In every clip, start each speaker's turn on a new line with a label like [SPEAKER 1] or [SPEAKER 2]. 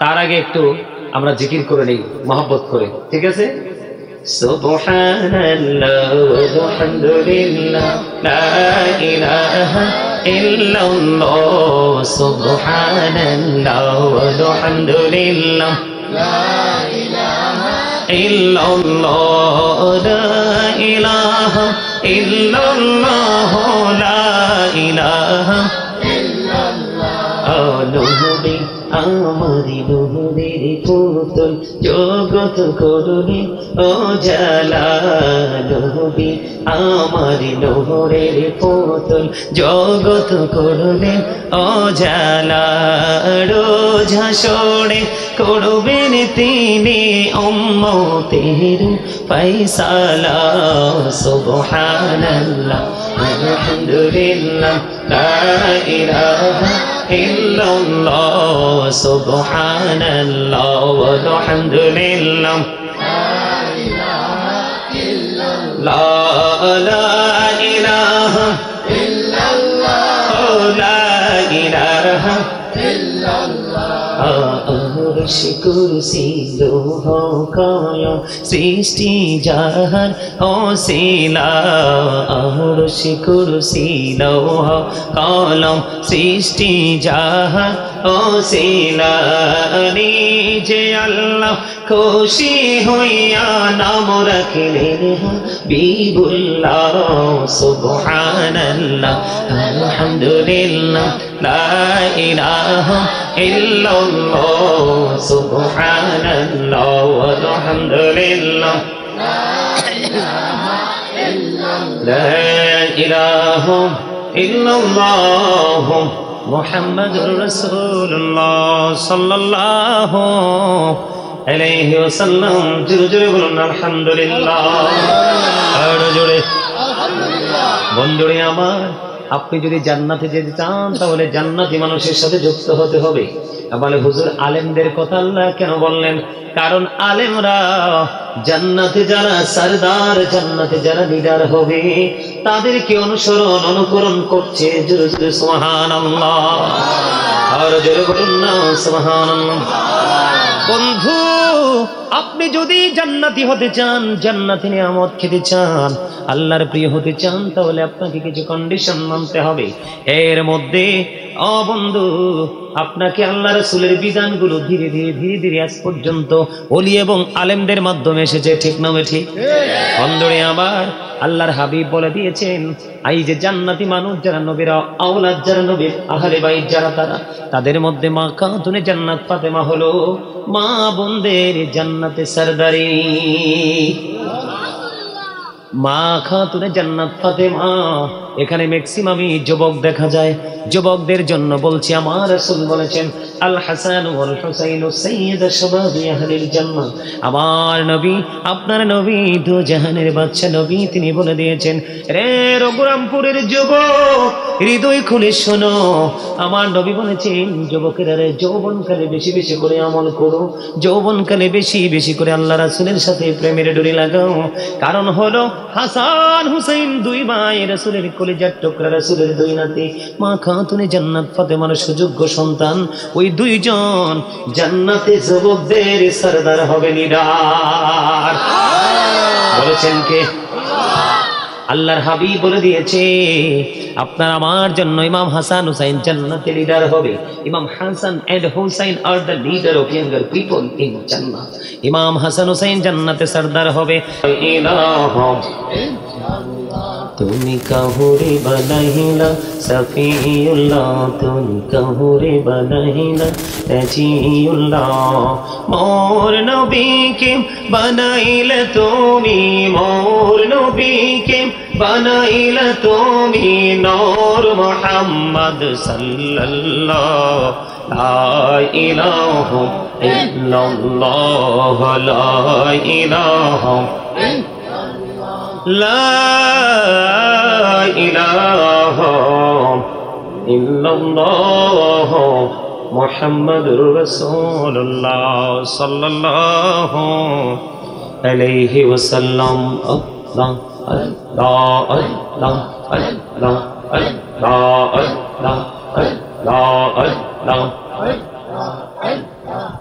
[SPEAKER 1] তার আগে একটু আমরা জিকির করে নেই মহব্বত করে, ঠিক আছে? সুবহানাল্লাহ ওয়ালহামদুলিল্লাহ লা ইলাহা ইল্লাল্লাহ সুবহানাল্লাহ ওয়ালহামদুলিল্লাহ লা ইলাহা ইল্লাল্লাহ লা ইলাহা ইল্লাল্লাহ লা ইলাহা নবী আমারি নূরের পুতুল জগৎ করুণী ও জালা নবী আমারি নূরের পুতুল জগৎ করুণী ও জালা রোজ হাসরে করবেন তিনি উম্মতের ফয়সালা সুবহানাল্লাহ আলহামদুলিল্লাহ লা ইলাহা ইল্লাল্লাহ সুবহানাল্লাহ ওয়ালহামদুলিল্লাহ লা ইলাহা ইল্লাল্লাহ লা ইলাহা ইল্লাল্লাহ আরশ কুরসি লোহ কলম সৃষ্টি জাহান ওসিলা আরশ কুরসি লোহ কলম সৃষ্টি জাহান ওসিলা নিজে আল্লাহ খুশি হইয়া নাম রাখিলেন হাবিবুল্লাহ সুবহানাল্লাহ আলহামদুলিল্লাহ লা ইলাহা ইল্লাল্লাহ সুবহানাল্লাহ ওয়ালহামদুলিল্লাহ লা ইলাহা ইল্লাল্লাহ মুহাম্মাদুর রাসূলুল্লাহ সাল্লাল্লাহু আলাইহি ওয়াসাল্লাম। জোরে জোরে বলুন আলহামদুলিল্লাহ, আরো জোরে আলহামদুলিল্লাহ। বন্ধুরে আমার, আপনি যদি জান্নাতে যেতে চান তাহলে জান্নাতি মানুষের সাথে যুক্ত হতে হবে। বলে হুজুর আলেমদের কথা আল্লাহ কেন বললেন? কারণ আলেমরা জান্নাতে যারা সরদার, জান্নাতে যারা লিডার হবে তাদেরকে অনুসরণ অনুকরণ করছে। জোরে জোরে সুবহানাল্লাহ, আর জোরে বলুন না সুবহানাল্লাহ। বন্ধু, আপনি যদি জান্নাতি হতে চান, জান্নাতি নিয়ামত খেতে চান, আল্লাহর প্রিয় হতে চান, তাহলে আপনাকে কিছু কন্ডিশন মানতে হবে। এর মধ্যে বন্ধু, আপনাকে আল্লাহ রাসূলের বিধানগুলো ধীরে ধীরে ধীরে ধীরে আজ পর্যন্ত ওলি এবং আলেমদের মাধ্যমে এসেছে, ঠিক না ঠিক? বন্ধুরে আমার, আল্লাহর হাবিব বলে দিয়েছেন, এই যে জান্নাতি মানুষ যারা নবীর আওলাদ, যারা নবীর আহলে বাইত যারা, তাদের মধ্যে মা খাতুনে জান্নাত ফাতেমা হলো মা বোনদের জান্নাতে সরদারি। মা খাতুনে জান্নাত ফাতেমা। এখানে ম্যাক্সিমামই যুবক দেখা যায়। যুবকদের জন্য বলছি, আমার রাসূল বলেছেন আল হাসান ওয়াল হুসাইন সাইয়্যিদু শাবাবি আহলিল জান্নাহ। আমার নবী, আপনার নবী, দু জাহানের বাদশা নবী, তিনি বলে দিয়েছেন, রে রঘুরামপুরের যুবক, হৃদয় খুলে শোনো। আমার নবী বলেছেন, যুবকেরা রে, যৌবনকালে বেশি বেশি করে আমল করো, যৌবনকালে বেশি বেশি করে আল্লাহ রাসূলের সাথে প্রেমের ডোরি লাগাও। কারণ হলো হাসান হুসাইন দুই ভাই, রাসূলের কলিজার টুকরা, রাসূলের দুই নাতি, মা খাতুনে জান্নাত ফাতেমার সুযোগ্য সন্তান। ওই দুইজন জান্নাতে যুবকদের সরদার হবে, লিডার। বলেছেন কে? আল্লাহর হাবিব বলে দিয়েছে, আপনার আমার জন্য ইমাম হাসান হুসাইন জান্নাতে লিডার হবে। Imam Hasan and Hussain are the leader of younger people in Jannat. Imam Hasan Hussain জান্নাতে সরদার হবে। তুমি কাহুরে বানাইলা সফিউল্লাহ, তুমি কাহুরে বানাইলা রাজিউল্লাহ। মোর নবীকে বানাইলা তুমি, মোর নবীকে বানাইলা তুমি, নূর মুহাম্মদ সাল্লাল্লাহ। লা ইলাহা ইল্লাল্লাহ, লা ইলাহা লা ইলাহা ইল্লাল্লাহ মুহাম্মাদুর রাসূলুল্লাহ সাল্লাল্লাহু আলাইহি ওয়াসাল্লাম। আল্লাহ আল্লাহ আল্লাহ আল্লাহ আল্লাহ আল্লাহ আল্লাহ আল্লাহ আল্লাহ।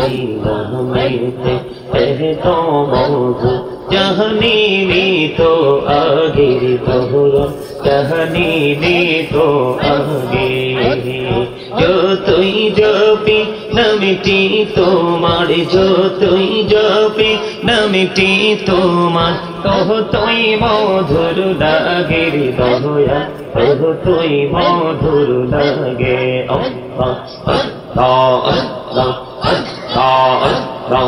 [SPEAKER 1] सीना में थे तो मौजू जहनी में तो आगे दोहरा जहनी में तो आगे जो तुई जपी न मिटी তোমার যতই জপি না মিটি তোমার তহ তুই মধুর লাগে রে দয়া তহ তুই মধুর লাগে আল্লাহ আল্লাহ আল্লাহ আল্লাহ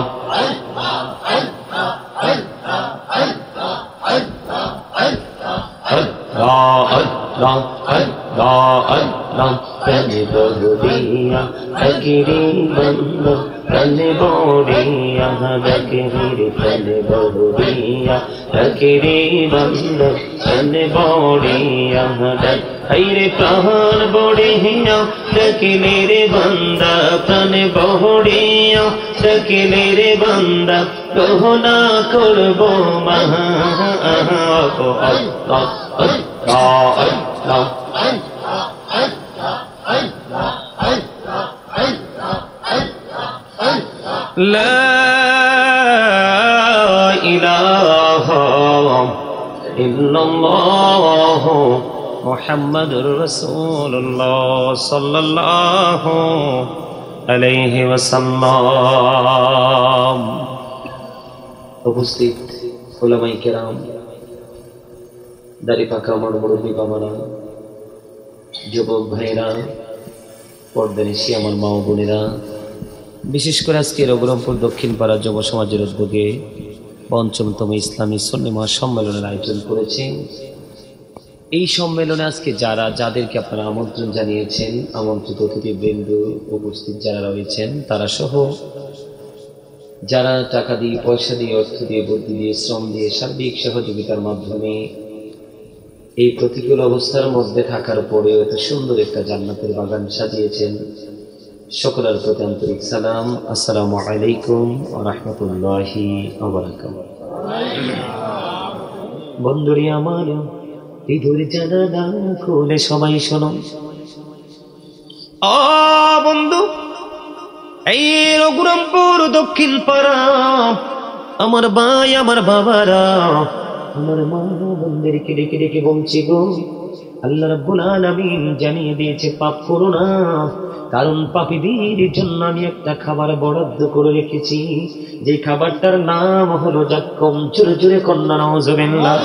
[SPEAKER 1] Prane Bohriya, Agiri Banda, Prane Bohriya, Agiri Prane Bohriya, Agiri Banda, Prane Bohriya, Aire Prahan Bohriya, Dakile Re Banda, Prane Bohriya, Dakile Re Banda, Kohona Korbo Maha, Allah, Allah, Allah. لا إله إلا الله محمد رسول الله صلى الله عليه وسلم উপস্থিত উলামায়ে কেরাম দাড়ি পাকা আমার মুরব্বি বাবারা যুবক ভাইরা পর্দানিশী আমার মা ও বোনেরা বিশেষ করে আজকে রঘুরামপুর দক্ষিণ পাড়া যুব সমাজের উদ্যোগে পঞ্চমতম ইসলামী সুন্নি মহাসম্মেলনের আয়োজন করেছে। এই সম্মেলনে আজকে যাদেরকে আপনারা আমন্ত্রণ জানিয়েছেন, আমন্ত্রিত অতিথিবৃন্দ উপস্থিত যারা রয়েছেন, তারা সহ যারা টাকা দিয়ে, পয়সা দিয়ে, অর্থ দিয়ে, বুদ্ধি দিয়ে, শ্রম দিয়ে, সার্বিক সহযোগিতার মাধ্যমে এই প্রতিকূল অবস্থার মধ্যে থাকার পরেও এত সুন্দর একটা জান্নাতের বাগান সাজিয়েছেন, সকলের প্রতি আন্তরিক সালাম। আসসালামু আলাইকুম ওয়া রাহমাতুল্লাহি ওয়া বারাকাতুহু। বন্ধুরি আমার বিধুর জানালা খুলে সবাই শোনো। ও বন্ধু, এই রঘুরামপুর দক্ষিণ পাড়া আমার ভাই, আমার বাবারা, আমার মা বোনদেরকে ডেকে ডেকে বলছি গো, আল্লাহ রাব্বুল আলামিন জানিয়ে দিয়েছে পাপ করো না, কারণ পাপীদের জন্য আমি একটা খাবার বরাদ্দ করে রেখেছি, যে খাবারটার নাম হলো জাক্কুম। জোরে জোরে কন্যা নাউজুবিল্লাহ।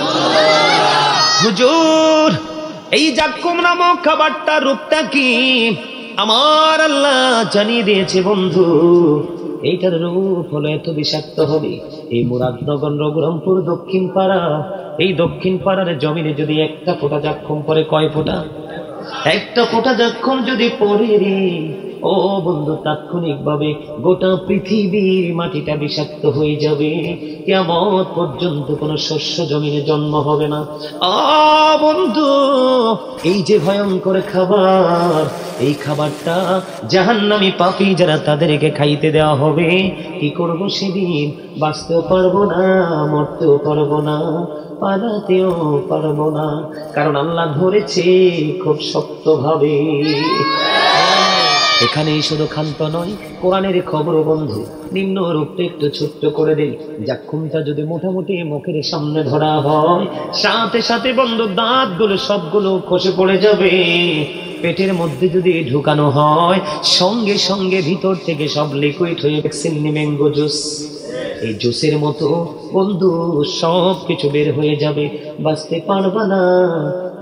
[SPEAKER 1] হুজুর, এই জাক্কুম নামক খাবারটার রূপটা কি আমার আল্লাহ জানিয়ে দিয়েছে বন্ধু। এইটার রূপ হলো এত বিষাক্ত হবে, এই মুরাদনগর রঘুরামপুর দক্ষিণ পাড়া, এই দক্ষিণ পাড়ার জমিনে যদি একটা ফোঁটা জাক্কুম পড়ে, কয় ফোঁটা? একটা ফোঁটা জাক্কুম যদি পড়ে রে ও বন্ধু, তাৎক্ষণিক ভাবে গোটা পৃথিবীর মাটিটা বিষাক্ত হয়ে যাবে, কিয়ামত পর্যন্ত কোন শস্য জমিনে জন্ম হবে না। বন্ধু, এই যে ভয়ঙ্কর খাবার, এই খাবারটা জাহান্নামী পাপী যারা, তাদেরকে খাইতে দেওয়া হবে। কি করব সেদিন? বাঁচতেও পারবো না, মরতেও পারবো না, পালাতেও পারবো না, কারণ আল্লাহ ধরেছে খুব শক্ত ভাবে। এখানেই শুধু ক্ষান্ত নয়, কোরআনের খবর বন্ধু। নিম্ন রূপটা একটু ছোট্ট করে দেই। জাক্কুমটা যদি মোটামুটি মুখের সামনে ধরা হয়, সাথে সাথে বন্ধু দাঁতগুলো সবগুলো খসে পড়ে যাবে। পেটের মধ্যে যদি ঢুকানো হয়, সঙ্গে সঙ্গে ভিতর থেকে সব লিকুইড হয়ে ভ্যাকসিন ম্যাঙ্গো জুস, এই জুসের মতো বন্ধু সব কিছু বের হয়ে যাবে। বাঁচতে পারবা না,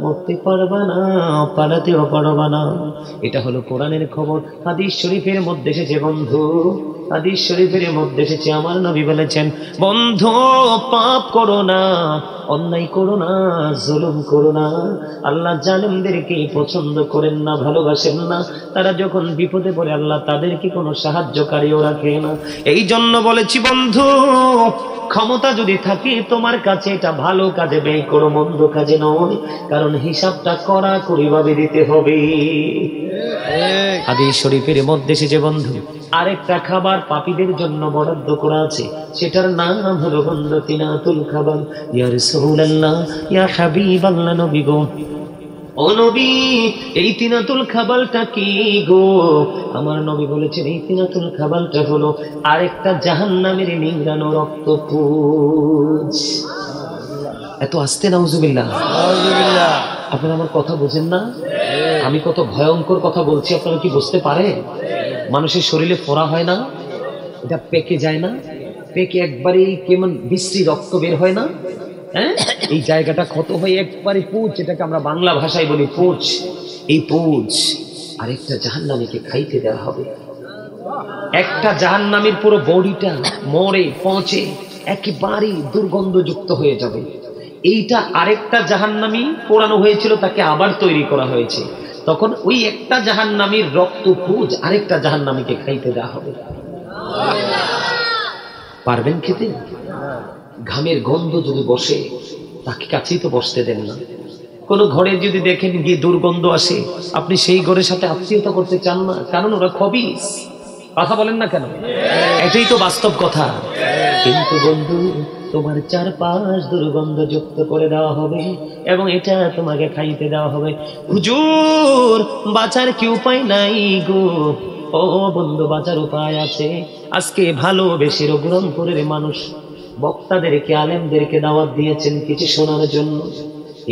[SPEAKER 1] মরতে পারবা না, পালাতেও পারবা না। এটা হলো কোরআনের খবর। হাদিস শরীফের মধ্যে এসেছে বন্ধু, হাদিস শরীফের মধ্যে এসেছে, আমার নবী বলেছেন, বন্ধু পাপ করো না, অন্যায় করো না, জুলুম করো না। আল্লাহ জালেমদেরকে পছন্দ করেন না, ভালোবাসেন না। তারা যখন বিপদে পড়ে আল্লাহ তাদেরকে কোনো সাহায্যকারীও রাখে না। এই জন্য বলেছি বন্ধু, ক্ষমতা যদি থাকে তোমার কাছে, এটা ভালো কাজে ব্যয় করো, মন্দ কাজে নয়, কারণ হিসাবটা কড়াকড়ি ভাবে দিতে হবে। হাদিস শরীফের মধ্যে এসেছে বন্ধু, আরেকটা খাবার পাপীদের জন্য বরাদ্দ করা আছে, সেটার নাম হলো বন্ধু তিনাতুল খাবার। ইয়া রাসূলুল্লাহ, ইয়া হাবিবাল্লাহ, নবী গো, ও নবী, এই তিনাতুল খাবালটা কি গো? আমার নবী বলেছেন এই তিনাতুল খাবালটা হলো আরেকটা জাহান্নামের নিংড়ানো রক্তপুঞ্জ। এত আস্তে নাউজুবিল্লাহ। আপনারা আমার কথা বোঝেন না? আমি কত ভয়ঙ্কর কথা বলছি আপনারা কি বুঝতে পারে? মানুষের শরীরে ফোড়া হয় না, এটা পেকে যায় না, পেকে একবারে কেমন বিশ্রী রক্ত বের হয় না, হ্যাঁ? এই জায়গাটা ক্ষত হয়ে একবারে পুঁজ, যেটাকে আমরা বাংলা ভাষায় বলি পুঁজ, এই পুঁজ আরেকটা জাহান্নামীকে খাইতে দেওয়া হবে। একটা জাহান্নামীর পুরো বডিটা মরে পচে একেবারে দুর্গন্ধযুক্ত হয়ে যাবে। এইটা আরেকটা জাহান্নামী পোড়ানো হয়েছিল, তাকে আবার তৈরি করা হয়েছে। তখন ওই একটা জাহান্নামীর রক্ত পুঁজ আরেকটা জাহান্নামীকে খাইতে দেওয়া হবে। পারবেন খেতে? ঘামের গন্ধ যদি বসে, তাকে কাছেই তো বসতে দেন না। কোন ঘরে যদি দেখেন গিয়ে দুর্গন্ধ আসে, আপনি সেই ঘরের সাথে আত্মীয়তা করতে চান না, কারণ ওরা খবিস। কথা বলেন না কেন? এটাই তো বাস্তব কথা। কিন্তু বন্ধু, তোমার চারপাশ দুর্গন্ধযুক্ত করে দেওয়া হবে এবং এটা তোমাকে খাইতে দেওয়া হবে। হুজুর, বাঁচার কি উপায় নাই গো? ও বন্ধু, বাঁচার উপায় আছে। আজকে ভালোবেসে রঘুরামপুরের মানুষ বক্তাদেরকে, আলেমদেরকে দাওয়াত দিয়েছেন কিছু শোনার জন্য।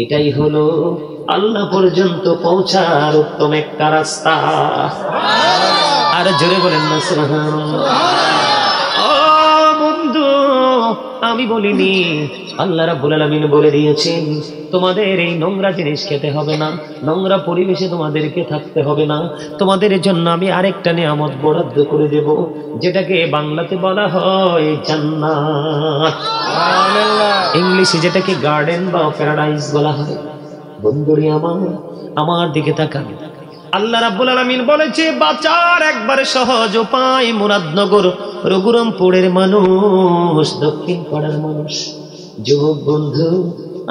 [SPEAKER 1] এটাই হলো আল্লাহ পর্যন্ত পৌঁছার উত্তম একটা রাস্তা। আর জোরে বলেন না সুবহানাল্লাহ। ও বন্ধু, আমি বলিনি, আল্লাহ রাব্বুল আলামিন বলে দিয়েছেন তোমাদের এই নোংরা জিনিস খেতে হবে না, নোংরা পরিবেশে তোমাদেরকে থাকতে হবে না। তোমাদের জন্য আমি আরেকটা নিয়ামত বরাদ্দ করে দেব, যেটাকে বাংলাতে বলা হয় জান্নাত, ইংলিশে যেটাকে গার্ডেন বা প্যারাডাইস বলা হয়। বন্ধুরে আমার দিকে তাকান। আল্লাহ রাব্বুল আলামিন বলেছে বাঁচার একবারে সহজ উপায়। মুরাদনগর রঘুরামপুরের মানুষ, দক্ষিণ পাড়ার মানুষ, যুবক বন্ধু,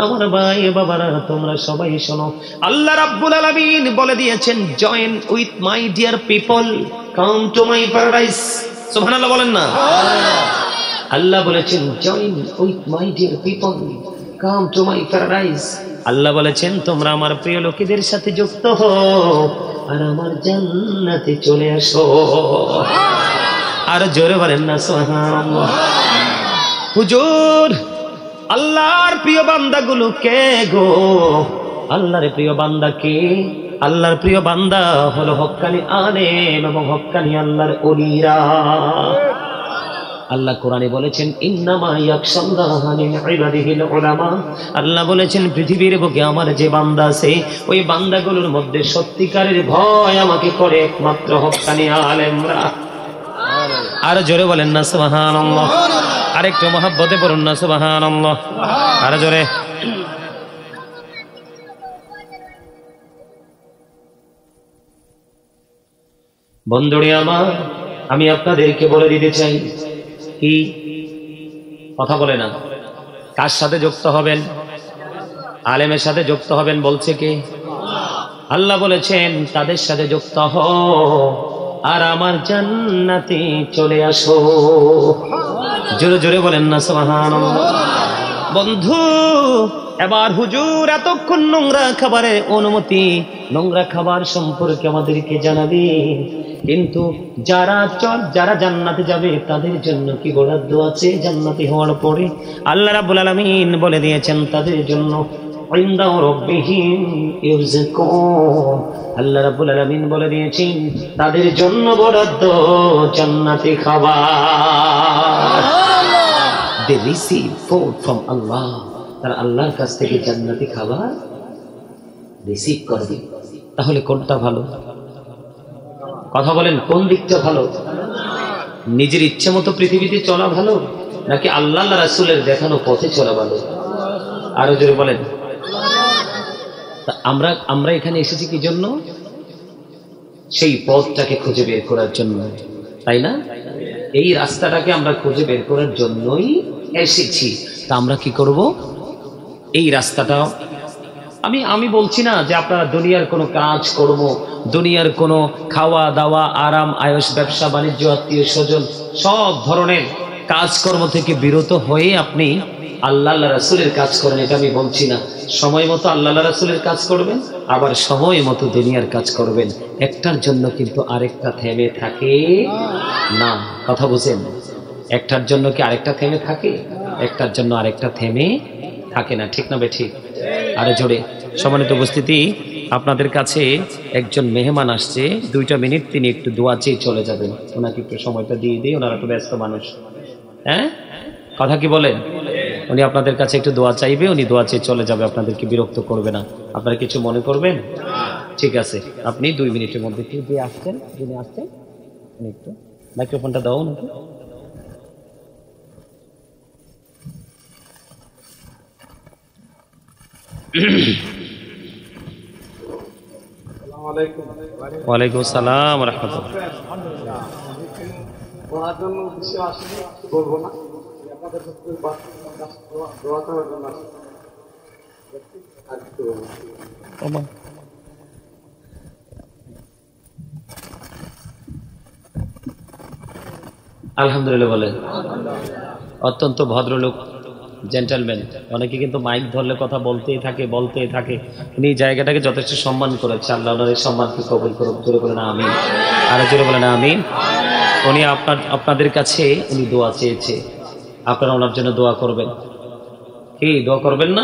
[SPEAKER 1] আমার ভাই বাবারা, তোমরা সবাই শোনো। আল্লাহ রাব্বুল আলামিন বলে দিয়েছেন join with my dear people, come to my paradise. সুবহানাল্লাহ বলেন না? আল্লাহ বলেছেন join with my dear people, come to my paradise. আল্লাহ বলেছেন তোমরা আমার প্রিয় লোকেদের সাথে যুক্ত হও আর আমার জান্নাতে চলে আসো। আর জোরে বলেন না সুবহানাল্লাহ। হুজুর, আল্লাহর প্রিয় বান্দাগুলো কে গো? আল্লাহর প্রিয় বান্দা কে? আল্লাহর প্রিয় বান্দা হলো হক্কানি আলেম এবং হক্কানি আল্লাহর ওলিরা। আল্লাহ কোরআনে বলেছেন ইন্নামা ইয়াখশাল্লাহা মিন ইবাদিহিল উলামা। আল্লাহ বলেছেন পৃথিবীর বুকে আমার যে বান্দা আছে, ওই বান্দাগুলোর মধ্যে সত্যিকারের ভয় আমাকে করে একমাত্র হক্কানি আলেমরা। আর জোরে বলেন না সুবহানাল্লাহ। আরেকটু মহব্বতে পড়ুন না সুবহানাল্লাহ। আর জোরে। বন্ধুরে আমার, আমি আপনাদেরকে বলে দিতে চাই, কি কথা বলে না, কার সাথে যুক্ত হবেন? আলেমের সাথে যুক্ত হবেন বলছে কে? আল্লাহ বলেছেন তাদের সাথে যুক্ত হও আর আমার জান্নাতে চলে আসো। জোরে জোরে বলেন না সুবহানাল্লাহ। বন্ধু, এবার হুজুর এতক্ষণ নোংরা খাবারের অনুমতি, নোংরা খাবার সম্পর্কে আমাদেরকে জানাবে, কিন্তু যারা জান্নাতে যাবে তাদের জন্য কি বরাদ্দ আছে? জান্নাতি হওয়ার পরে আল্লাহ রাব্বুল আলামিন বলে দিয়েছেন তাদের জন্য ইনদা রাব্বিহিম ইরযুকুন। আল্লাহ রাব্বুল আলামিন বলে দিয়েছেন তাদের জন্য বরাদ্দ জান্নাতি খাবার। They receive food from Allah. তারা আল্লাহর কাছ থেকে জান্নাতি খাবার রিসিভ করবে। তাহলে কোনটা ভালো? কথা বলেন, কোন দিকটা ভালো? নিজের ইচ্ছে মতো পৃথিবীতে চলা ভালো, নাকি আল্লাহ রাসূলের দেখানো পথে চলা ভালো? আরো জোরে বলেন। আমরা এখানে এসেছি কি জন্য? সেই পথটাকে খুঁজে বের করার জন্য, তাই না? এই রাস্তাটাকে আমরা খুঁজে বের করার জন্যই এসেছি। তা আমরা কি করব? এই রাস্তাটা আমি বলছি না যে আপনারা দুনিয়ার কোনো কাজ করব, দুনিয়ার কোনো খাওয়া দাওয়া, আরাম আয়েশ, ব্যবসা বাণিজ্য, আত্মীয় স্বজন, সব ধরনের কাজকর্ম থেকে বিরত হয়ে আপনি আল্লাহ আল্লাহ রাসূলের কাজ করেন, এটা আমি বলছি না। সময় মতো আল্লাহ আল্লাহ রাসূলের কাজ করবেন, আবার সময় মতো দুনিয়ার কাজ করবেন। একটার জন্য কিন্তু আরেকটা থেমে থাকে না। কথা বুঝেন? একটার জন্য কি আরেকটা থেমে থাকে? একটার জন্য আরেকটা থেমে থাকে না। ঠিক না বে ঠিক? আরে জোরে। সম্মানিত উপস্থিতি, আপনাদের কাছে একজন মেহমান আসছে, 2টা মিনিট তিনি একটু দোয়া চেয়ে চলে যাবেন। ওনাকে একটু সময়টা দিয়ে দিই, ওনারা তো ব্যস্ত মানুষ। হ্যাঁ, কথা কি বলেন? উনি আপনাদের কাছে একটু দোয়া চাইবে, উনি দোয়া চেয়ে চলে যাবে, আপনাদেরকে বিরক্ত করবে না। আপনারা কিছু মনে করবেন? ঠিক আছে, আপনি 2 মিনিটের মধ্যে একটু দিয়ে আসছেন, যিনি আসছেন উনি একটু মাইক্রোফোনটা দাও নাকি। ওয়ালাইকুম আসসালাম ওয়া রাহমাতুল্লাহ। আলহামদুলিল্লাহ বলেন। অত্যন্ত ভদ্রলোক, জেন্টলম্যান। অনেকে কিন্তু মাইক ধরলে কথা বলতেই থাকে। উনি জায়গাটাকে যথেষ্ট সম্মান করেছে। আল্লাহ ওনার এই সম্মানকে কবুল করুক। জোরে বলেন আমিন। আরো জোরে বলেন আমিন। উনি আপনাদের কাছে উনি দোয়া চেয়েছে, আপনারা ওনার জন্য দোয়া করবেন। কি দোয়া করবেন না?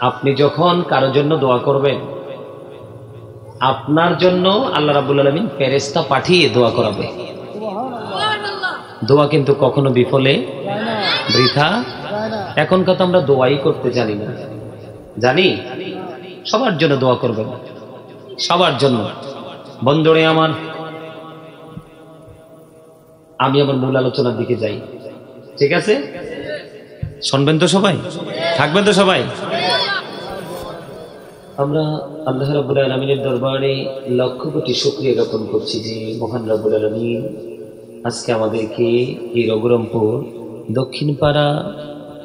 [SPEAKER 1] আপনি যখন কারোর জন্য দোয়া করবেন, আপনার জন্য আল্লাহ রাব্বুল আলামিন ফেরেশতা পাঠিয়ে দোয়া করাবে। দোয়া কিন্তু কখনো বিফলে বৃথা। এখন কথা আমরা দোয়াই করতে জানি না। জানি সবার জন্য দোয়া করবেন, সবার জন্য। বন্ধুরে আমার, আমি আমার মূল আলোচনার দিকে যাই। ঠিক আছে? শুনবেন তো সবাই? থাকবেন তো সবাই? আমরা আল্লাহ রাব্বুল আলামিনের দরবারে লক্ষ কোটি শুকরিয়া জ্ঞাপন করছি যে মহান রাব্বুল আলামিন আজকে আমাদেরকে এই রঘুরামপুর দক্ষিণপাড়া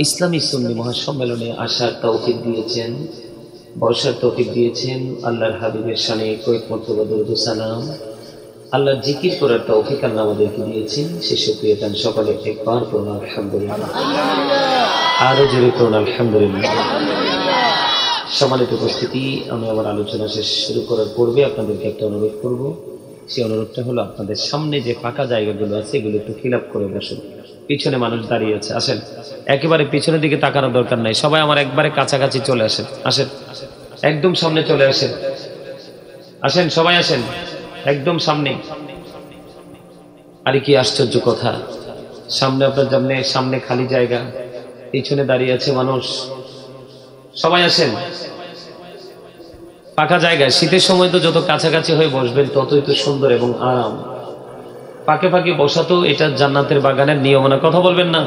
[SPEAKER 1] ইসলামী সুন্নি মহাসম্মেলনে আসার তৌফিক দিয়েছেন, বর্ষার তৌফিক দিয়েছেন। আল্লাহর হাবিবের শানে কয়েক মর্তবা দরুদ ও সালাম, আল্লাহর জিকির করার তৌফিক আল্লাহ আমাদেরকে দিয়েছেন। সে শুকরিয়া দান সকলে একবার করুন আলহামদুলিল্লাহ। আরো জোরে করুন আলহামদুলিল্লাহ। সম্মানিত উপস্থিতি, আমি আমার আলোচনা শেষ শুরু করার পূর্বে আপনাদেরকে একটা অনুরোধ করব। সেই অনুরোধটা হলো, আপনাদের সামনে যে ফাঁকা জায়গাগুলো আছে এগুলো একটু ফিল আপ করে বসুন। পিছনে মানুষ দাঁড়িয়ে আছে, আসেন। একেবারে পিছনের দিকে তাকানোর দরকার নাই, সবাই আমার একবারে কাছাকাছি চলে আসেন। আসেন, একদম সামনে চলে আসেন। আসেন, সবাই আসেন, একদম সামনে। আরে কি আশ্চর্য কথা, সামনে আপনার সামনে খালি জায়গা, পিছনে দাঁড়িয়ে আছে মানুষ। সবাই আসেন, ফাঁকা জায়গায়। শীতের সময় তো যত কাছাকাছি হয়ে বসবেন ততই তো সুন্দর এবং আরাম। ফাঁকে ফাঁকে বসা তো এটা জান্নাতের বাগানের নিয়ম না। কথা বলবেন না,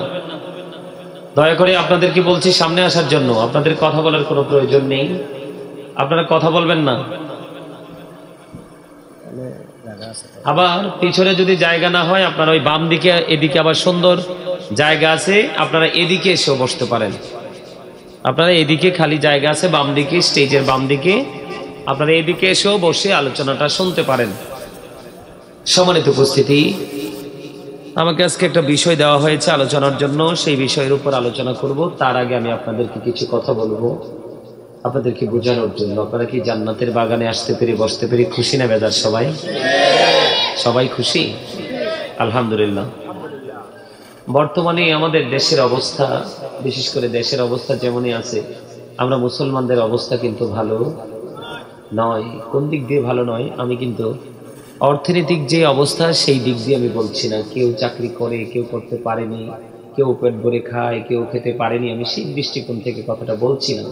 [SPEAKER 1] দয়া করে আপনাদেরকে বলছি সামনে আসার জন্য। আপনাদের কথা বলার কোনো প্রয়োজন নেই, আপনারা কথা বলবেন না। আবার পিছনে যদি জায়গা না হয়, আপনারা ওই বাম দিকে, এদিকে আবার সুন্দর জায়গা আছে, আপনারা এদিকে এসেও বসতে পারেন। আপনারা এদিকে খালি জায়গা আছে, বাম দিকে, স্টেজের বাম দিকে, আপনারা এদিকে এসেও বসে আলোচনাটা শুনতে পারেন। সম্মানিত উপস্থিতি, আমাকে আজকে একটা বিষয় দেওয়া হয়েছে আলোচনার জন্য, সেই বিষয়ের উপর আলোচনা করব। তার আগে আমি আপনাদেরকে কিছু কথা বলবো, আপনাদেরকে বোঝানোর জন্য। আপনারা কি জান্নাতের বাগানে আসতে পেরে, বসতে পেরে খুশি না বেজার? সবাই সবাই খুশি? আলহামদুলিল্লাহ। বর্তমানে আমাদের দেশের অবস্থা, বিশেষ করে দেশের অবস্থা যেমনই আছে, আমরা মুসলমানদের অবস্থা কিন্তু ভালো নয়। কোন দিক দিয়ে ভালো নয়? আমি কিন্তু অর্থনৈতিক যে অবস্থা সেই দিক দিয়ে আমি বলছি না। কেউ চাকরি করে, কেউ করতে পারেনি, কেউ পেট ভরে খায়, কেউ খেতে পারেনি। আমি সেই দৃষ্টিকোণ থেকে কথাটা বলছি না।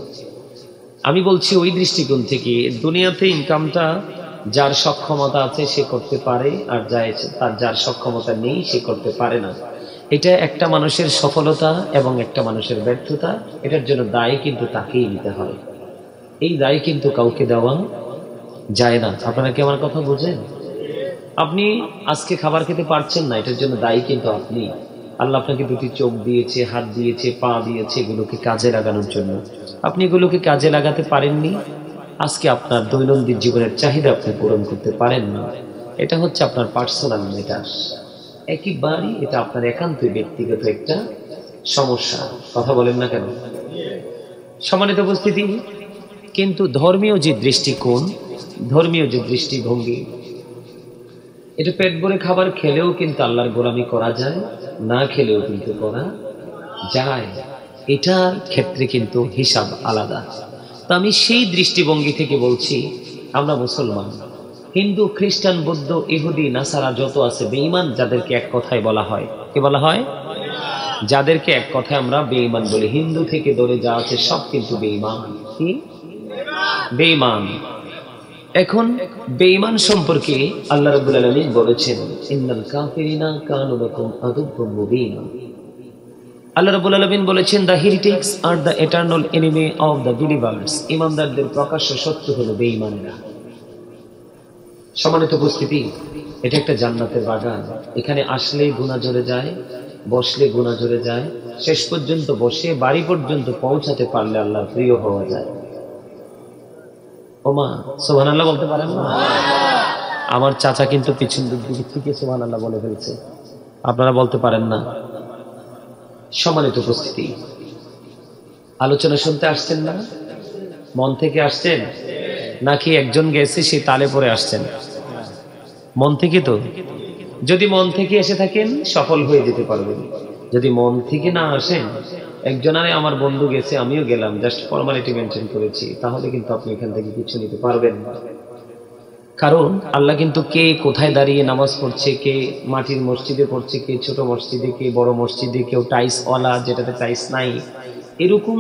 [SPEAKER 1] আমি বলছি ওই দৃষ্টিকোণ থেকে, দুনিয়াতে ইনকামটা যার সক্ষমতা আছে সে করতে পারে, আর যার সক্ষমতা নেই সে করতে পারে না। এটা একটা মানুষের সফলতা এবং একটা মানুষের ব্যর্থতা। এটার জন্য দায় কিন্তু তাকেই নিতে হয়। এই দায় কিন্তু কাউকে দেওয়া যায় না। আপনারা কি আমার কথা বোঝেন? আপনি আজকে খাবার খেতে পারছেন না, এটার জন্য দায়ী কিন্তু আপনি। আল্লাহ আপনাকে দুটি চোখ দিয়েছে, হাত দিয়েছে, পা দিয়েছে, এগুলোকে কাজে লাগানোর জন্য। আপনি এগুলোকে কাজে লাগাতে পারেননি, আজকে আপনার দৈনন্দিন জীবনের চাহিদা আপনি পূরণ করতে পারেন না। এটা হচ্ছে আপনার পার্সোনাল ম্যাটার, একেবারেই এটা আপনার একান্তই ব্যক্তিগত একটা সমস্যা। কথা বলেন না কেন? সম্মানিত উপস্থিতি, কিন্তু ধর্মীয় যে দৃষ্টিকোণ, ধর্মীয় যে দৃষ্টিভঙ্গি, এটা পেট ভরে খাবার খেলেও কিন্তু আল্লাহর গোলামি করা যায়, না খেলেও কিন্তু করা যায়। এটার ক্ষেত্রে কিন্তু হিসাব আলাদা। তো আমি সেই দৃষ্টিভঙ্গি থেকে বলছি, আমরা মুসলমান, হিন্দু, খ্রিস্টান, বৌদ্ধ, ইহুদি, নাসারা যত আছে বেঈমান, যাদেরকে এক কথায় বলা হয়, কি বলা হয়? যাদেরকে এক কথায় আমরা বেঈমান বলি। হিন্দু থেকে ধরে যা আছে সব কিন্তু বেঈমান। কি বেঈমান? এখন বেঈমান সম্পর্কে আল্লাহ রাব্বুল আলামিন বলেছেন, ইন্নাল কাফিরিনা কানু লাকুম আদুব্বুম মুবিনা। আল্লাহ রাব্বুল আলামিন বলেছেন, দ্য হেরিটিক্স আর the eternal enemy of the believers. ঈমানদারদের প্রকাশ্য শত্রু হলো বেঈমানরা। সম্মানিত উপস্থিতি, এটা একটা জান্নাতের বাগান। এখানে আসলে গুনাহ ঝরে যায়, বসলে গুনাহ ঝরে যায়, শেষ পর্যন্ত বসে বাড়ি পর্যন্ত পৌঁছাতে পারলে আল্লাহর প্রিয় হওয়া যায়। ওমা সুবহানাল্লাহ বলতে পারেন না? আমার চাচা কিন্তু পিছন দিক থেকে সুবহানাল্লাহ বলে ফেলছে, আপনারা বলতে পারেন না। সম্মানিত উপস্থিতি, আলোচনা শুনতে আসছেন না? মন থেকে আসছেন নাকি একজন গেছে সে তালে পড়ে আসছেন? মন থেকে। তো যদি মন থেকে এসে থাকেন সফল হয়ে যেতে পারবেন। যদি মন থেকে না আসেন, একজন আরে আমার বন্ধু গেছে আমিও গেলাম, জাস্ট ফর্মালিটি মেনটেন করেছি, তাহলে কিন্তু আপনি এখান থেকে কিছু নিতে পারবেন না। কারণ আল্লাহ কিন্তু কে কোথায় দাঁড়িয়ে নামাজ পড়ছে, কে মাটির মসজিদে পড়ছে, কে ছোট মসজিদে, কে বড় মসজিদে, কেউ টাইস ওয়ালা যেটাতে টাইস নাই, এরকম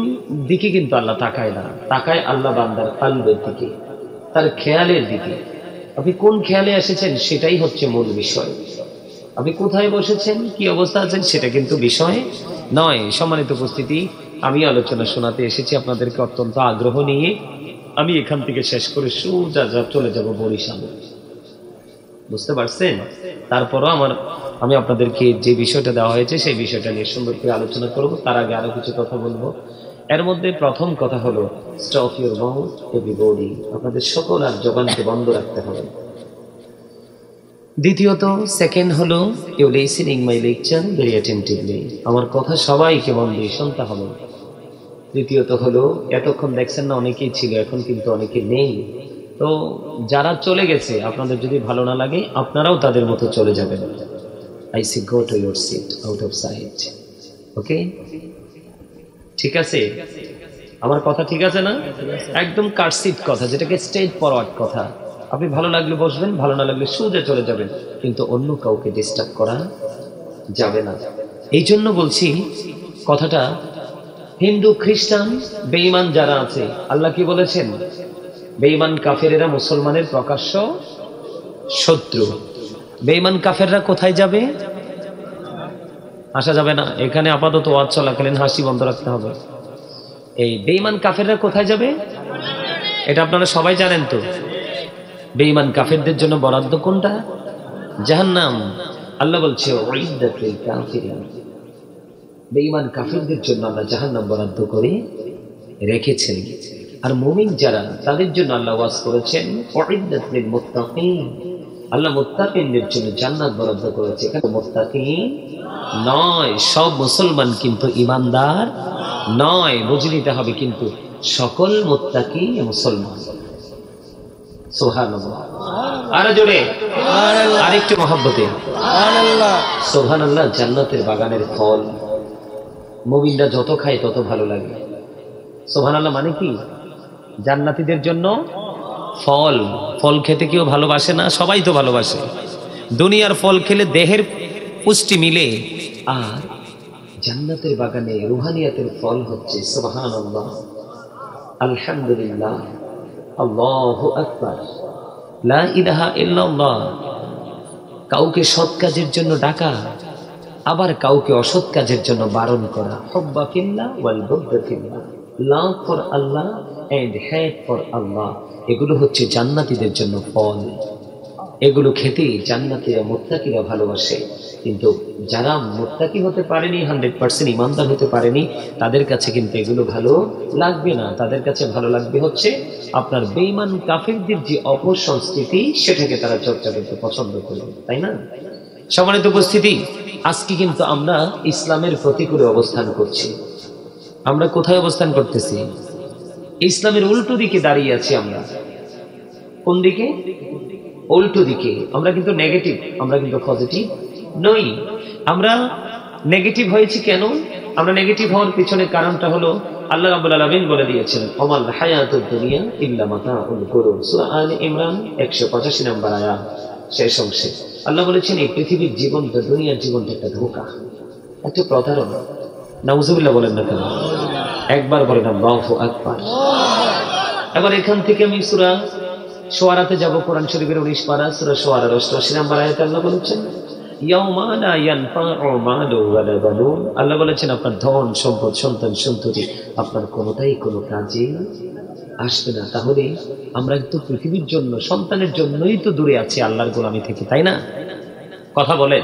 [SPEAKER 1] দিকে কিন্তু আল্লাহ তাকায় না। তাকায় আল্লাহ বান্দার কালবের দিকে, তার খেয়ালের দিকে। আপনি কোন খেয়ালে এসেছেন সেটাই হচ্ছে মূল বিষয়। আপনি কোথায় বসেছেন, কি অবস্থা আছেন, সেটা কিন্তু বিষয় নয়। সম্মানিত উপস্থিতি, আমি আলোচনা শোনাতে এসেছি আপনাদেরকে অত্যন্ত আগ্রহ নিয়ে। আমি এখান থেকে শেষ করে সোজা চলে যাব বরিশাল। বুঝতে পারছেন? তারপরও আমি আপনাদেরকে যে বিষয়টা দেওয়া হয়েছে সেই বিষয়টা নিয়ে সুন্দর করে আলোচনা করব। তার আগে আরো কিছু কথা বলবো। এর মধ্যে প্রথম কথা হলো, স্টপ ইউর মাউথ এভরিবডি। আপনাদের সকল আর জবানকে বন্ধ রাখতে হবে। দ্বিতীয়ত, সেকেন্ড হলো, you listening my lecture very attentively. আমার কথা সবাইকে মন দিয়ে শুনতে হবে। তৃতীয়ত হলো, এতক্ষণ দেখছেন না অনেকেই ছিল, এখন কিন্তু অনেকে নেই। তো যারা চলে গেছে, আপনাদের যদি ভালো না লাগে আপনারাও তাদের মতো চলে যাবেন। I say go to your seat out of sight. Okay, ঠিক আছে? আমার কথা ঠিক আছে না? একদম কারসিট কথা, যেটাকে স্ট্রেট ফরওয়ার্ড কথা। আপনি ভালো লাগলে বসবেন, ভালো না লাগলে সোজা চলে যাবেন, কিন্তু অন্য কাউকে ডিস্টার্ব করা যাবে না। এই জন্য বলছি কথাটা, হিন্দু, খ্রিস্টান, বেঈমান যারা আছে, আল্লাহ কি বলেছেন? বেঈমান কাফেরেরা মুসলমানের প্রকাশ্য শত্রু। বেঈমান কাফেররা কোথায় যাবে? আসা যাবে না। এখানে আপাতত ওয়াজ চলাকালীন হাসি বন্ধ রাখতে হবে। এই বেঈমান কাফেররা কোথায় যাবে এটা আপনারা সবাই জানেন তো। বেঈমান কাফেরদের জন্য বরাদ্দ কোনটা? জাহান্নাম। আল্লাহ বলছে, উইদ্দাতুল কাফিরিন। বেঈমান কাফেরদের জন্য আল্লাহ জাহান্নাম বরাদ্দ করে রেখেছেন। আর মুমিন যারা, তাদের জন্য আল্লাহ ওয়াজ করেছেন, উইদ্দাতুল মুত্তাকিন। আল্লাহ মুত্তাকিনদের জন্য জান্নাত বরাদ্দ করেছে। এখানে মুত্তাকিন নয়, সব মুসলমান কিন্তু ঈমানদার নয়, বুঝে নিতে হবে। কিন্তু সকল মুত্তাকি মুসলমান। সুবহানাল্লাহ। আরো জোরে, আরেকটু মহব্বতে সুবহানাল্লাহ। জান্নাতের বাগানের ফল মুমিনরা যত খায় তত ভালো লাগে। সুবহানাল্লাহ মানে কি? জান্নাতীদের জন্য ফল। ফল খেতে কেউ ভালোবাসে না? সবাই তো ভালোবাসে। দুনিয়ার ফল খেলে দেহের পুষ্টি মিলে, আর জান্নাতের বাগানে রুহানিয়াতের ফল হচ্ছে সুবহানাল্লাহ, আলহামদুলিল্লাহ, আল্লাহু আকবার, লা ইলাহা ইল্লাল্লাহ। কাউকে সৎ কাজের জন্য ডাকা, আবার কাউকে অসৎ কাজের জন্য বারণ করা। হুব্বা ফিল্লাহ ওয়াল বুগদা ফিল্লাহ, love for Allah and hate for Allah. এগুলো হচ্ছে জান্নাতীদের জন্য ফল। এগুলো খেতে জান্নাতীরা, মুত্তাকিরা ভালোবাসে। কিন্তু যারা মুত্তাকি হতে পারেনি, 100% ইমানদার হতে পারেনি, তাদের কাছে কিন্তু এগুলো ভালো লাগবে না। তাদের কাছে ভালো লাগবে হচ্ছে আপনার বেঈমান কাফেরদের যে অপসংস্কৃতি, সেটাকে তারা চর্চা করতে পছন্দ করবে, তাই না? সম্মানিত উপস্থিতি, আজকে কিন্তু আমরা ইসলামের প্রতিকূলে অবস্থান করছি। আমরা কোথায় অবস্থান করতেছি? ইসলামের উল্টো দিকে দাঁড়িয়ে আছি আমরা। কোন দিকে? উল্টো দিকে। আমরা কিন্তু নেগেটিভ, আমরা কিন্তু পজিটিভ নই। আমরা নেগেটিভ হয়েছি কেন? আমরা নেগেটিভ হওয়ার পিছনে কারণটা হলো আল্লাহ রাব্বুল আলামিন বলে দিয়েছেন, ওমাল হায়াতুদ দুনিয়া ইল্লা মাতাউল গুরুর। সূরা আলে ইমরান 185 নম্বর আয়াত শেষ অংশে আল্লাহ বলেছেন, এই পৃথিবীর জীবনটা, দুনিয়ার জীবনটা একটা ধোঁকা, একটা প্রতারণা। নাউজুবিল্লাহ বলেন না কেন? একবার বলেন আল্লাহু আকবার। এবার এখান থেকে আমি সূরা শুআরাতে যাব, কোরআন শরীফের 19 পারা সূরা শুআরার 88 নম্বর আয়াতে আল্লাহ বলেছেন, ইয়াউমা লা ইয়ানফাউ মালু ওয়ালা বানুন। আল্লাহ বলেছেন, আপনার ধন সম্পদ, সন্তান সন্ততি আপনার কোনোটাই কোনো কাজে আসবে না। তাহলে আমরা তো পৃথিবীর জন্য, সন্তানের জন্যই তো দূরে আছি আল্লাহর গোলামি থেকে, তাই না? কথা বলেন।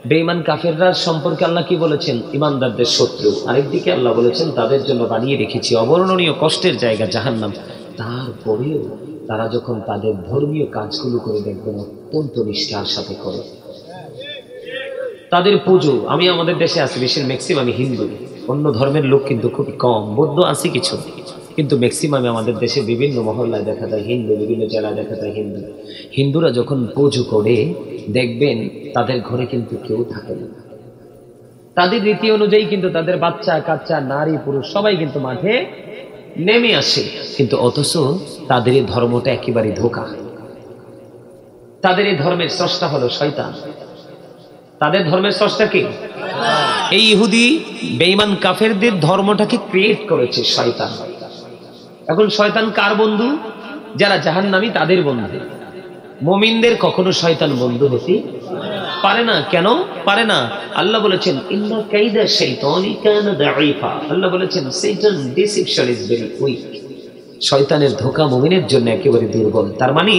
[SPEAKER 1] বেঈমান কাফেররা সম্পর্কে আল্লাহ কি বলেছেন? ইমানদারদের শত্রু। আরেকদিকে আল্লাহ বলেছেন, তাদের জন্য বানিয়ে রেখেছি অবর্ণনীয় কষ্টের জায়গা জাহান্নাম। তারপরেও তারা যখন তাদের ধর্মীয় কাজগুলো করে, দেখবেন অত্যন্ত নিষ্ঠার সাথে করে। তাদের পুজো, আমি আমাদের দেশে আছি, বেশির ম্যাক্সিমামই হিন্দু, অন্য ধর্মের লোক কিন্তু খুবই কম, বৌদ্ধ আছে কিছু, কিন্তু ম্যাক্সিমামে আমাদের দেশে বিভিন্ন মহল্লায় দেখা যায় হিন্দু, বিভিন্ন জেলায় দেখা যায় হিন্দু। হিন্দুরা যখন পুজো করে, দেখবেন তাদের ঘরে কিন্তু কেউ থাকে না। তাদের রীতি অনুযায়ী কিন্তু তাদের বাচ্চা কাচ্চা, নারী পুরুষ সবাই কিন্তু মাঠে নেমে আসে, কিন্তু অথচ তাদের এই ধর্মটা একেবারে ধোঁকা। তাদের এই ধর্মের স্রষ্টা হলো শয়তান। তাদের ধর্মের স্রষ্টা কি? এই ইহুদি বেঈমান কাফেরদের ধর্মটাকে ক্রিয়েট করেছে শয়তান। এখন শয়তান কার বন্ধু? যারা জাহান্নামী তাদের বন্ধু। মুমিনদের কখনো শয়তান বন্ধু হতে পারে না। কেন পারে না? আল্লাহ বলেছেন, ইন্না কাইদা শাইতানি কানা দাঈফা। আল্লাহ বলেছেন, শয়তান ডিসিপশন ইজ ভেরি উইক। শয়তানের ধোঁকা মুমিনের জন্য একেবারে দুর্বল। তার মানে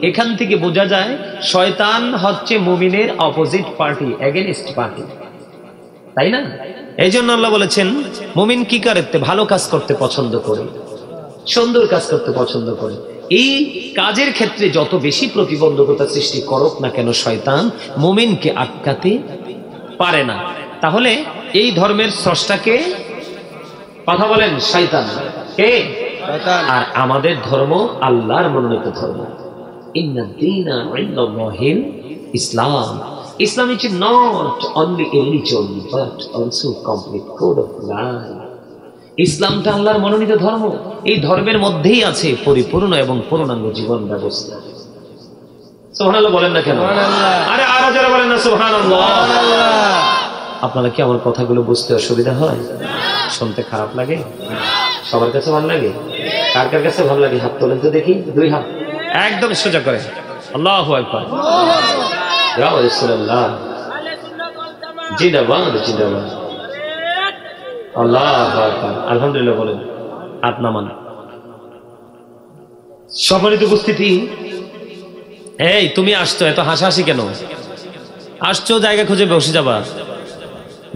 [SPEAKER 1] এখান থেকে বোঝা যায় শয়তান হচ্ছে মুমিনের অপোজিট পার্টি, এগেইনস্ট পার্টি, তাই না? এই জন্য আল্লাহ বলেছেন, মুমিন কি করতে? ভালো কাজ করতে পছন্দ করে, সুন্দর কাজ করতে পছন্দ করে। এই কাজের ক্ষেত্রে যত বেশি প্রতিবন্ধকতা সৃষ্টি করুক না কেন, শয়তান মুমিনকে আটকাতে পারে না। তাহলে এই ধর্মের স্রষ্টাকে, কথা বলেন, শয়তান কে? আর আমাদের ধর্ম আল্লাহর মনোনীত ধর্ম। ইন্নাদ দীনা ইনদাল্লাহিল ইসলাম। ইসলাম is not only a religion but also complete code of life. ইসলামটা আল্লাহর মনোনীত ধর্ম। এই ধর্মের মধ্যেই আছে পরিপূর্ণ এবং পূর্ণাঙ্গ জীবন ব্যবস্থা। সুবহানাল্লাহ বলেন না কেন? আরে আরো যারা বলেন না সুবহানাল্লাহ। আপনারা কি আমার কথাগুলো বুঝতে অসুবিধা হয়? শুনতে খারাপ লাগে? সবার কাছে ভালো লাগে? কার কার কাছে ভালো লাগে? হাত তোলেন তো দেখি, দুই হাত একদম সোজা করে। আল্লাহু আকবার। ইয়া রাসূলুল্লাহ, জিন্দাবাদ জিন্দাবাদ। আল্লাহু আকবার। আলহামদুলিল্লাহ বলেন, হাত নামান। সম্মানিত উপস্থিতি, এই তুমি আসছো, এত হাসাহাসি কেন? আসছো জায়গা খুঁজে বসে যাবা,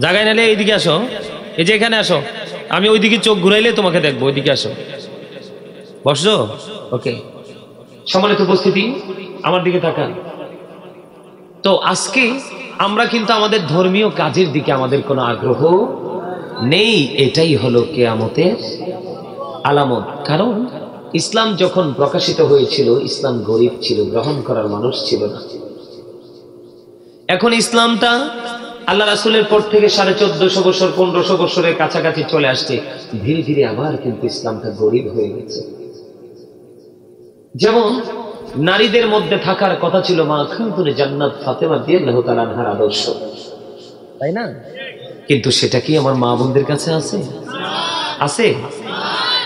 [SPEAKER 1] জায়গায় নালে এইদিকে আসো, এই যে এখানে আসো, আমি ওইদিকে চোখ ঘুরাইলে তোমাকে দেখবো, ওইদিকে আসো, বসো। ওকে, সম্মানিত উপস্থিতি, আমার দিকে তাকান। তো আজকে আমরা কিন্তু আমাদের ধর্মীয় কাজের দিকে আমাদের কোনো আগ্রহ নেই। এটাই হলো কিয়ামতের আলামত। কারণ ইসলাম যখন প্রকাশিত হয়েছিল, ইসলাম গরিব ছিল, গ্রহণ করার মানুষ ছিল না। এখন ইসলামটা আল্লাহ রাসূলের পর থেকে 1450 বছর, 1500 বছরের কাছাকাছি চলে আসছে। ধীরে ধীরে আবার কিন্তু ইসলামটা গরিব হয়ে গেছে। যেমন নারীদের মধ্যে থাকার কথা ছিল মা খাতুনে জান্নাত ফাতেমা রাদিয়াল্লাহু তাআলা আনহার আদর্শ, তাই না? কিন্তু সেটা কি আমার মা বোনদের কাছে আছে? আছে?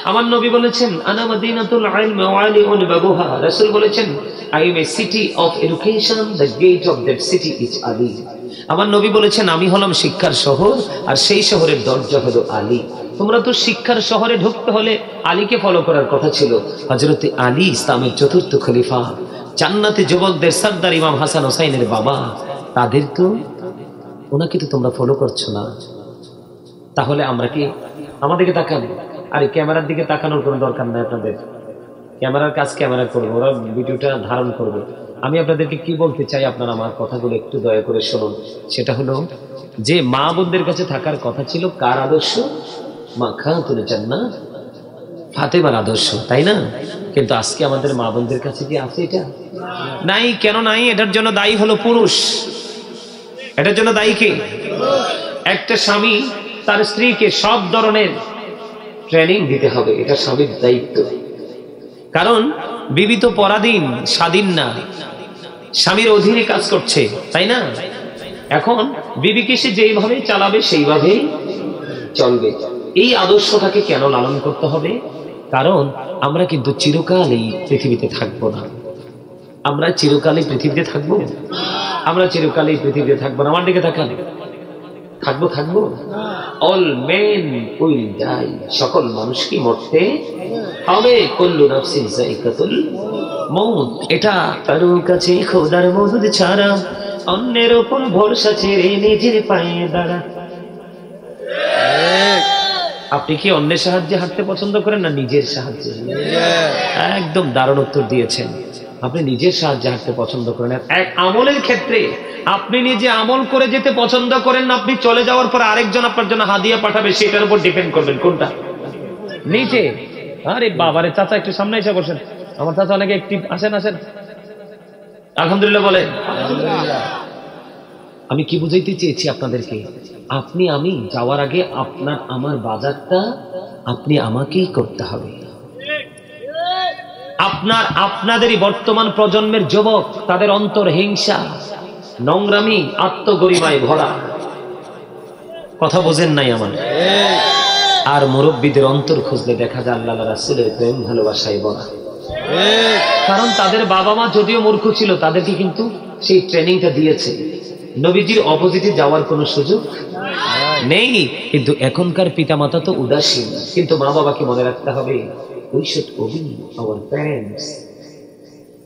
[SPEAKER 1] আমার নবী বলেছেন, আনা মাদিনাতুল ইলম ওয়া আলিউন বাবুহা। রাসূল বলেছেন, I am a city of education, the gate of that city is Ali. আমার নবী বলেছেন, আমি হলাম শিক্ষার শহর, আর সেই শহরের দরজা হলো আলী। তোমরা তো শিক্ষার শহরে ঢুকতে হলে আলীকে ফলো করার কথা ছিল। হযরতে আলী ইসলামের চতুর্থ খলিফা, জান্নাতে যুবকদের সর্দার ইমাম হাসান হোসাইনের বাবা। তাদের তো, ওনাকে তো তোমরা ফলো করছো না। তাহলে আমরা কি? আমাদেরকে তাকান। আরে ক্যামেরার দিকে তাকানোর কোনো দরকার নাই আপনাদের,
[SPEAKER 2] ক্যামেরার কাজ ক্যামেরা করবে, ওরা ভিডিওটা ধারণ করবে। আমি আপনাদেরকে কি বলতে চাই, আপনারা আমার কথাগুলো একটু দয়া করে শুনুন। সেটা হলো যে মা বোনদের কাছে থাকার কথা ছিল কার আদর্শ? মা খাতুন জান্নাত ফাতেমার আদর্শ, তাই না? কিন্তু আজকে আমাদের মা বোনদের কাছে কি আছে এটা? নাই। কেন নাই? এটার জন্য দায়ী হলো পুরুষ। এটার জন্য দায়ী কে? একটা স্বামী তার স্ত্রীকে সব ধরনের ট্রেনিং দিতে হবে, এটা স্বামীর দায়িত্ব। কারণ বিবি তো পরাধীন, স্বাধীন না, স্বামীর অধীনে কাজ করছে, তাই না? এখন বিবিকে সে যেইভাবে চালাবে সেইভাবেই চলবে। এই আদর্শটাকে কেন লালন করতে হবে? কারণ আমরা কিন্তু চিরকাল এই পৃথিবীতে থাকবো না। আমরা চিরকাল এই পৃথিবীতে থাকবো? আমরা চিরকাল এই পৃথিবীতে থাকবো না। আমার দিকে তাকান। থাকবো? অল মেন উইল ডাই, সকল মানুষ কি মরতে হবে। কুল্লু নাফসিন যায়িকাতুল মউত। এটা কারো কাছে খোদার মদদ ছাড়া অন্যের উপর ভরসা ছেড়ে নিজের পায়ে দাঁড়া। আপনি কি অন্যের সাহায্যে হাঁটতে পছন্দ করেন না নিজের সাহায্যে? একদম দারুণ উত্তর দিয়েছেন। আপনি নিজের সাহায্যে হাঁটতে পছন্দ করেন। এক আমলের ক্ষেত্রে আপনি নিজে আমল করে যেতে পছন্দ করেন না, আপনি চলে যাওয়ার পর আরেকজন আপনার জন্য হাদিয়া পাঠাবে, সেটার উপর ডিপেন্ড করবেন কোনটা? নিজে। আরে বাবারে চাচা একটু সামনে এসে বসেন। আমার চাচা অনেকে একটি আসেন। আলহামদুলিল্লাহ বলেন। আমি কি বুঝাইতে চেয়েছি আপনাদেরকে? আপনি আমি যাওয়ার আগে আপনার আমার বাজারটা আপনি আমাকেই করতে হবে। আপনাদেরই বর্তমান প্রজন্মের যুবক, তাদের অন্তর হিংসা, নোংরামি, আত্মগরিমায় ভরা। কথা বোঝেন নাই আমার? আর মুরব্বীদের অন্তর খুঁজলে দেখা যায় আল্লাহ রাসূলের প্রেম ভালোবাসায় ভরা। কারণ তাদের বাবা মা যদিও মূর্খ ছিল, তাদেরকে কিন্তু সেই ট্রেনিংটা দিয়েছে। নবীজির অপোজিটে যাওয়ার কোনো সুযোগ নেই। কিন্তু এখনকার পিতামাতা তো উদাসীন। কিন্তু মা বাবাকে মনে রাখতে হবে, উই শুড ওবে আওয়ার প্যারেন্টস।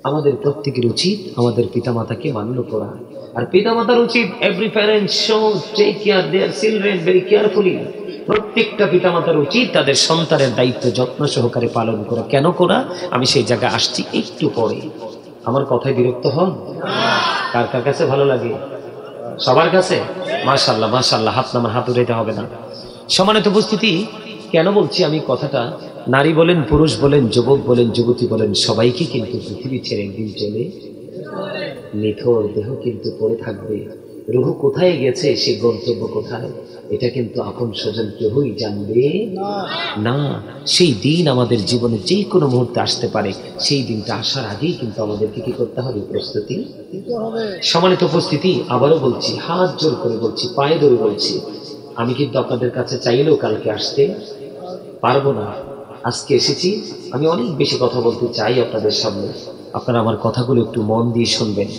[SPEAKER 2] আমাদের প্রত্যেকের উচিত আমাদের পিতামাতাকে মান্য করা। আর পিতামাতার উচিত every parent should take care their children very carefully. প্রত্যেকটা পিতামাতার উচিত তাদের সন্তানের দায়িত্ব যত্ন সহকারে পালন করা। কেন করা? আমি সেই জায়গায় আসছি একটু পরে। আমার কথায় বিরক্ত হন? কার কার কাছে ভালো লাগে? সবার কাছে? মাশাআল্লাহ মাশাআল্লাহ। হাত উঠাইতে হবে না। সম্মানিত উপস্থিতি, কেন বলছি আমি কথাটা? নারী বলেন, পুরুষ বলেন, যুবক বলেন, যুবতী বলেন, সবাইকে কিন্তু পৃথিবী ছেড়ে একদিন চলে নিথর দেহ কিন্তু পড়ে থাকবে। রুহ কোথায় গেছে, সে গন্তব্য কোথায়, এটা কিন্তু আপন স্বজন কেউই জানবে না। সেই দিন আমাদের জীবনে যে কোনো মুহূর্তে আসতে পারে। সেই দিনটা আসার আগেই কিন্তু আমাদেরকে কি করতে হবে? প্রস্তুতি নিতে হবে। সম্মানিত উপস্থিতি, আবারও বলছি, হাত জোর করে বলছি, পায়ে ধরে বলছি, আমি কিন্তু আপনাদের কাছে চাইলেও কালকে আসতে পারবো না। আজকে এসেছি। আমি অনেক বেশি কথা বলতে চাই আপনাদের সামনে। আপনারা আমার কথাগুলো একটু মন দিয়ে শুনবেন।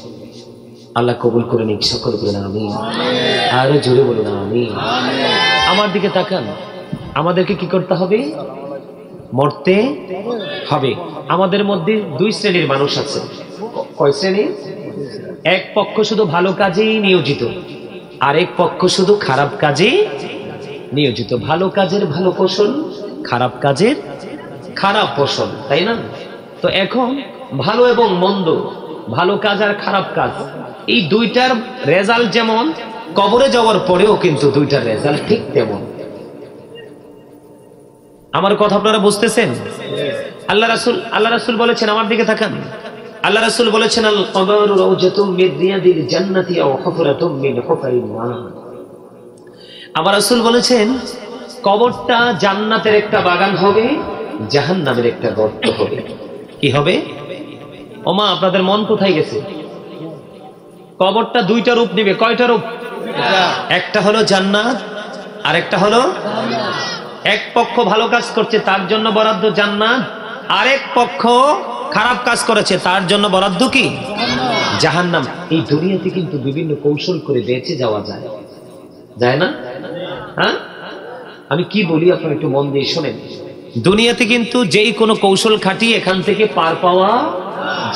[SPEAKER 2] আল্লাহ কবুল করে নিক। সকল বলেন আমিন। আরো জোরে বলুন আমিন। আমার দিকে তাকান। আমাদেরকে কি করতে হবে? মরতে হবে। আমাদের মধ্যে দুই শ্রেণীর মানুষ আছে। কয় শ্রেণীর? এক পক্ষ শুধু ভালো কাজেই নিয়োজিত, আর এক পক্ষ শুধু খারাপ কাজে নিয়োজিত। ভালো কাজের ভালো ফসল, খারাপ কাজের খারাপ ফসল, তাই না? তো এখন ভালো এবং মন্দ, ভালো কাজ আর খারাপ কাজ, এই দুইটার রেজাল্ট যেমন কবরে যাওয়ার পরেও কিন্তু দুইটার রেজাল্ট ঠিক তেমন। আমার কথা আপনারা বুঝতেছেন? আল্লাহ রাসূল বলেছেন, আমার দিকে তাকান। আল্লাহ রাসূল বলেছেন, আল কবরু রাউজাতুম মিন রিয়াদিল জান্নাতি আও হুফরাতুম মিন হুফারিন নার। আমার রাসূল বলেছেন, কবরটা জান্নাতের একটা বাগান হবে, জাহান্নামের একটা গর্ত হবে। কি হবে? ওমা, আপনাদের মন কোথায় গেছে? কবরটা দুইটা রূপ নিবে। কয়টা রূপ? একটা হলো জান্নাত, আর একটা হলো, এক পক্ষ ভালো কাজ করছে তার জন্য বরাদ্দ জান্নাত, আরেক পক্ষ খারাপ কাজ করেছে তার জন্য বরাদ্দ কি? জাহান্নাম। এই দুনিয়াতে কিন্তু বিভিন্ন কৌশল করে বেঁচে যাওয়া যায়, যায় না? হ্যাঁ, আমি কি বলি আপনারা একটু মন দিয়ে শোনেন। দুনিয়াতে কিন্তু যেই কোনো কৌশল খাটিয়ে এখান থেকে পার পাওয়া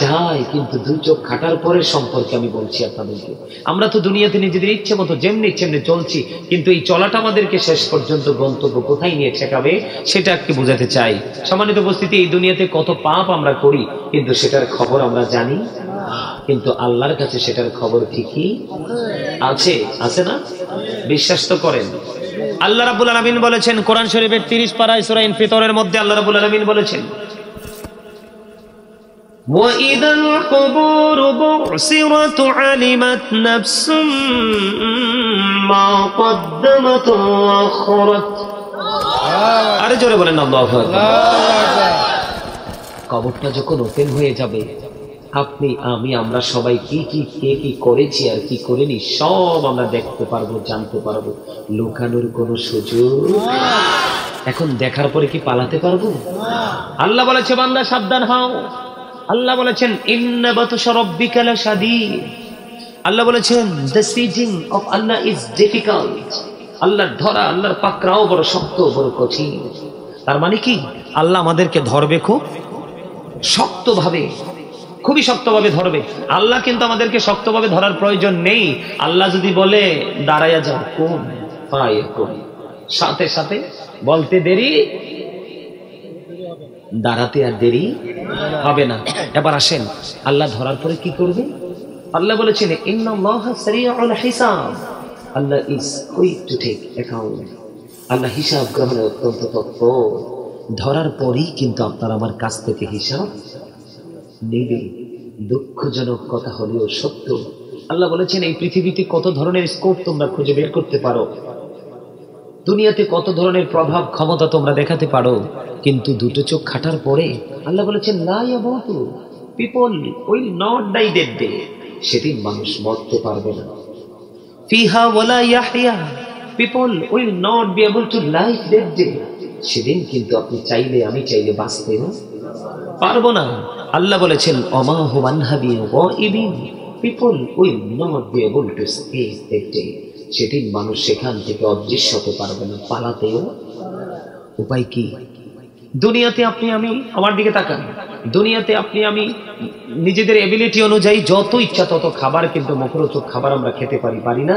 [SPEAKER 2] যায়, কিন্তু দুই চোখ খাটার পরের সম্পর্কে আমি বলছি আপনাদেরকে। আমরা তো দুনিয়াতে নিজেদের ইচ্ছে মতো যেমনি যেমনি চলছি, কিন্তু এই চলাটা আমাদেরকে শেষ পর্যন্ত গন্তব্য কোথায় নিয়ে ঠেকাবে সেটা একটু বোঝাতে চাই। সম্মানিত উপস্থিতি, এই দুনিয়াতে কত পাপ আমরা করি, কিন্তু সেটার খবর আমরা জানি, কিন্তু আল্লাহর কাছে সেটার খবর ঠিকই আছে, আছে না? বিশ্বাস তো করেন। আল্লাহ রাব্বুল আলামিন বলেছেন কোরআন শরীফের 30 পারায় সূরা ইনফিতরের মধ্যে আল্লাহ রাব্বুল আলামিন বলেছেন, وَإِذَا الْقُبُورُ بُعْثِرَتْ عَلِمَتْ نَفْسٌ مَا قَدَّمَتْ وَأَخَّرَتْ। আরে জোরে বলেন আল্লাহু আকবার। কবরটা যখন ওপেন হয়ে যাবে, আপনি আমি আমরা সবাই কে কি করেছি আর কি করিনি সব আমরা দেখতে পারবো, জানতে পারবো। লুকানোর কোনো সুযোগ। এখন দেখার পরে কি পালাতে পারবো? আল্লাহ বলেছে বান্দা সাবধান হও। আল্লাহ বলেছেন ইন্না বাতশা রাব্বিকা লাশাদীদ। আল্লাহ বলেছেন the seizing of Allah is difficult. আল্লাহর ধরা, আল্লাহর পাকড়াও বড় শক্ত, বড় কঠিন। তার মানে কি? আল্লাহ আমাদেরকে ধরবে খুব শক্তভাবে, খুবই শক্তভাবে ধরবে। আল্লাহ কিন্তু আমাদেরকে শক্তভাবে ধরার প্রয়োজন নেই। আল্লাহ যদি বলে দাঁড়াইয়া যাও, কোন পায় কোন, সাথে সাথে বলতে দেরি, দাঁড়াতে আর দেরি হবে না। এবার আসেন, আল্লাহ ধরার পরে কি করবে? আল্লাহ বলেছেন ইন্নাল্লাহা সারিউল হিসাব। Allah is quick to take account. আল্লাহ হিসাব গ্রহণে অত্যন্ত তৎপর। ধরার পরেই কিন্তু আপনার আমার কাছ থেকে হিসাব নেবে। দুঃখজনক কথা হলেও সত্য। আল্লাহ বলেছেন এই পৃথিবীতে কত ধরনের স্কোপ তোমরা খুঁজে বের করতে পারো, দুনিয়াতে কত ধরনের প্রভাব ক্ষমতা তোমরা দেখাতে পারো, কিন্তু দুটো চোখ খাটার পরে আল্লাহ বলেছেন লা ইয়ামুতু, people will not die that day. সেদিন মানুষ মরতে পারবে না। ফিহা ওয়ালা ইয়াহইয়া, people will not be able to live that day. সেদিন কিন্তু আপনি চাইলে আমি চাইলে বাঁচতে পারবো না। আল্লাহ বলেছেন ওমা হুম আনহা বিগাইবিন, people will not be able to escape that day. সেদিন মানুষ সেখান থেকে অদৃশ্য হতে পারবে না, পালাতেও উপায় কি? দুনিয়াতে আপনি আমি, আমার দিকে তাকান, দুনিয়াতে আপনি আমি নিজেদের এবিলিটি অনুযায়ী যত ইচ্ছা তত খাবার, কিন্তু মুখরোচক খাবার আমরা খেতে পারি, পারি না?